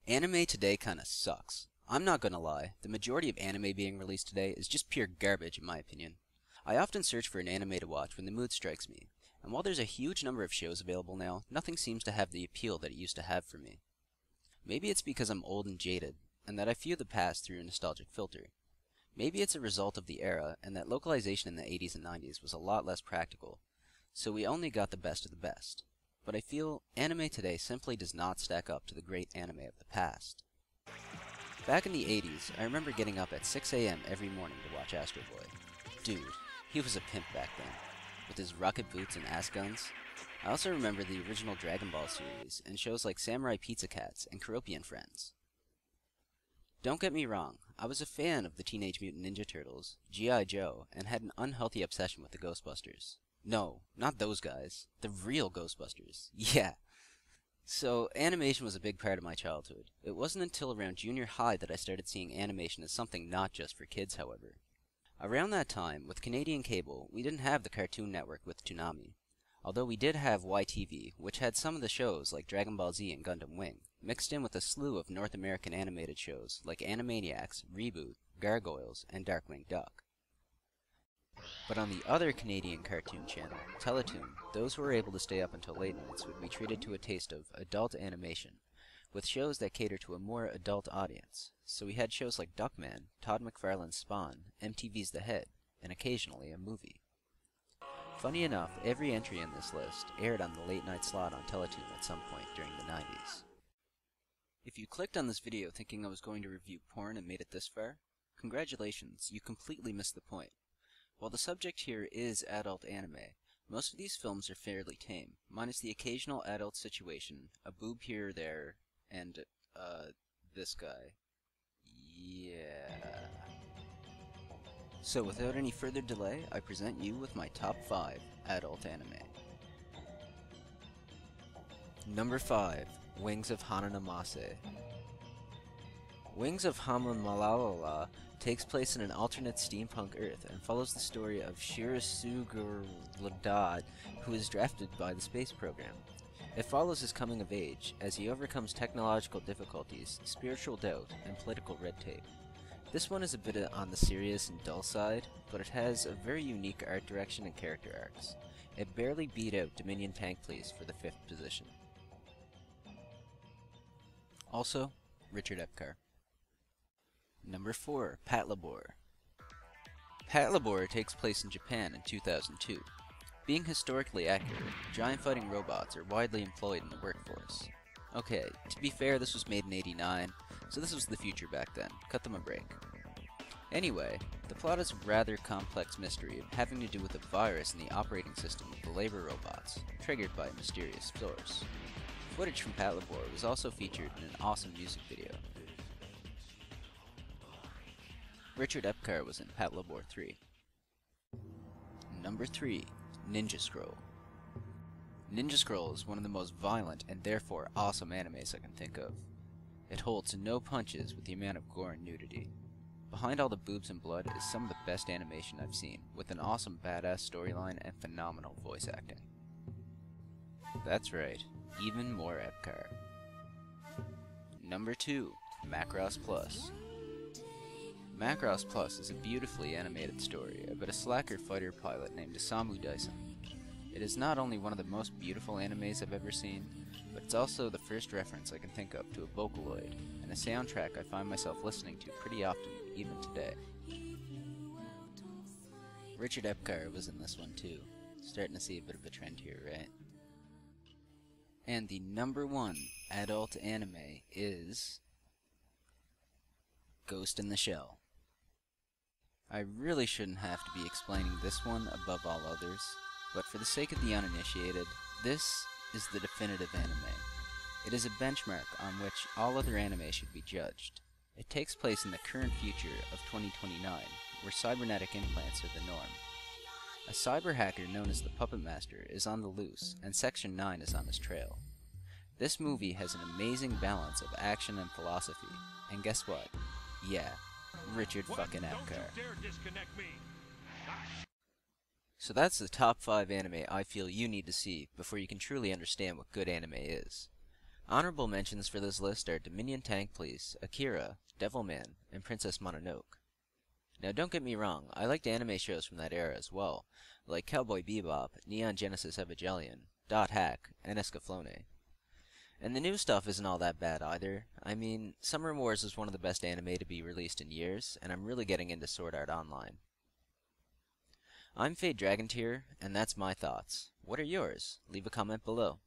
Anime today kinda sucks. I'm not gonna lie, the majority of anime being released today is just pure garbage in my opinion. I often search for an anime to watch when the mood strikes me, and while there's a huge number of shows available now, nothing seems to have the appeal that it used to have for me. Maybe it's because I'm old and jaded, and that I view the past through a nostalgic filter. Maybe it's a result of the era, and that localization in the 80s and 90s was a lot less practical, so we only got the best of the best. But I feel anime today simply does not stack up to the great anime of the past. Back in the 80s, I remember getting up at 6 a.m. every morning to watch Astro Boy. Dude, he was a pimp back then, with his rocket boots and ass guns. I also remember the original Dragon Ball series, and shows like Samurai Pizza Cats and Kuropian Friends. Don't get me wrong, I was a fan of the Teenage Mutant Ninja Turtles, G.I. Joe, and had an unhealthy obsession with the Ghostbusters. No, not those guys. The real Ghostbusters. Yeah. So, animation was a big part of my childhood. It wasn't until around junior high that I started seeing animation as something not just for kids, however. Around that time, with Canadian cable, we didn't have the Cartoon Network with Toonami. Although we did have YTV, which had some of the shows like Dragon Ball Z and Gundam Wing, mixed in with a slew of North American animated shows like Animaniacs, Reboot, Gargoyles, and Darkwing Duck. But on the other Canadian cartoon channel, Teletoon, those who were able to stay up until late nights would be treated to a taste of adult animation, with shows that cater to a more adult audience. So we had shows like Duckman, Todd McFarlane's Spawn, MTV's The Head, and occasionally a movie. Funny enough, every entry in this list aired on the late night slot on Teletoon at some point during the 90s. If you clicked on this video thinking I was going to review porn and made it this far, congratulations, you completely missed the point. While the subject here is adult anime, most of these films are fairly tame, minus the occasional adult situation, a boob here or there, and, this guy. Yeah. So without any further delay, I present you with my top 5 adult anime. Number 5, Wings of Hananamase. Wings of Hananamase takes place in an alternate steampunk Earth and follows the story of Shirasugur Ladad, who is drafted by the space program. It follows his coming of age as he overcomes technological difficulties, spiritual doubt, and political red tape. This one is a bit on the serious and dull side, but it has a very unique art direction and character arcs. It barely beat out Dominion Tank Police for the 5th position. Also, Richard Epcar. Number 4, Patlabor. Patlabor takes place in Japan in 2002. Being historically accurate, giant fighting robots are widely employed in the workforce. Okay, to be fair, this was made in '89, so this was the future back then. Cut them a break. Anyway, the plot is a rather complex mystery having to do with a virus in the operating system of the labor robots, triggered by a mysterious source. Footage from Patlabor was also featured in an awesome music video. Richard Epcar was in Patlabor 3. Number 3, Ninja Scroll. Ninja Scroll is one of the most violent and therefore awesome animes I can think of. It holds no punches with the amount of gore and nudity. Behind all the boobs and blood is some of the best animation I've seen, with an awesome badass storyline and phenomenal voice acting. That's right, even more Epcar. Number 2, Macross Plus. Macross Plus is a beautifully animated story about a slacker fighter pilot named Isamu Dyson. It is not only one of the most beautiful animes I've ever seen, but it's also the first reference I can think of to a Vocaloid, and a soundtrack I find myself listening to pretty often, even today. Richard Epcar was in this one too. Starting to see a bit of a trend here, right? And the number 1 adult anime is Ghost in the Shell. I really shouldn't have to be explaining this one above all others, but for the sake of the uninitiated, this is the definitive anime. It is a benchmark on which all other anime should be judged. It takes place in the current future of 2029, where cybernetic implants are the norm. A cyber hacker known as the Puppet Master is on the loose, and Section 9 is on his trail. This movie has an amazing balance of action and philosophy, and guess what? Yeah, Richard fucking Epcar. So that's the top 5 anime I feel you need to see before you can truly understand what good anime is. Honorable mentions for this list are Dominion Tank Police, Akira, Devilman, and Princess Mononoke. Now don't get me wrong, I liked anime shows from that era as well, like Cowboy Bebop, Neon Genesis Evangelion, Dot Hack, and Escaflowne. And the new stuff isn't all that bad either. I mean, Summer Wars is one of the best anime to be released in years, and I'm really getting into Sword Art Online. I'm Fade Dragonteer, and that's my thoughts. What are yours? Leave a comment below.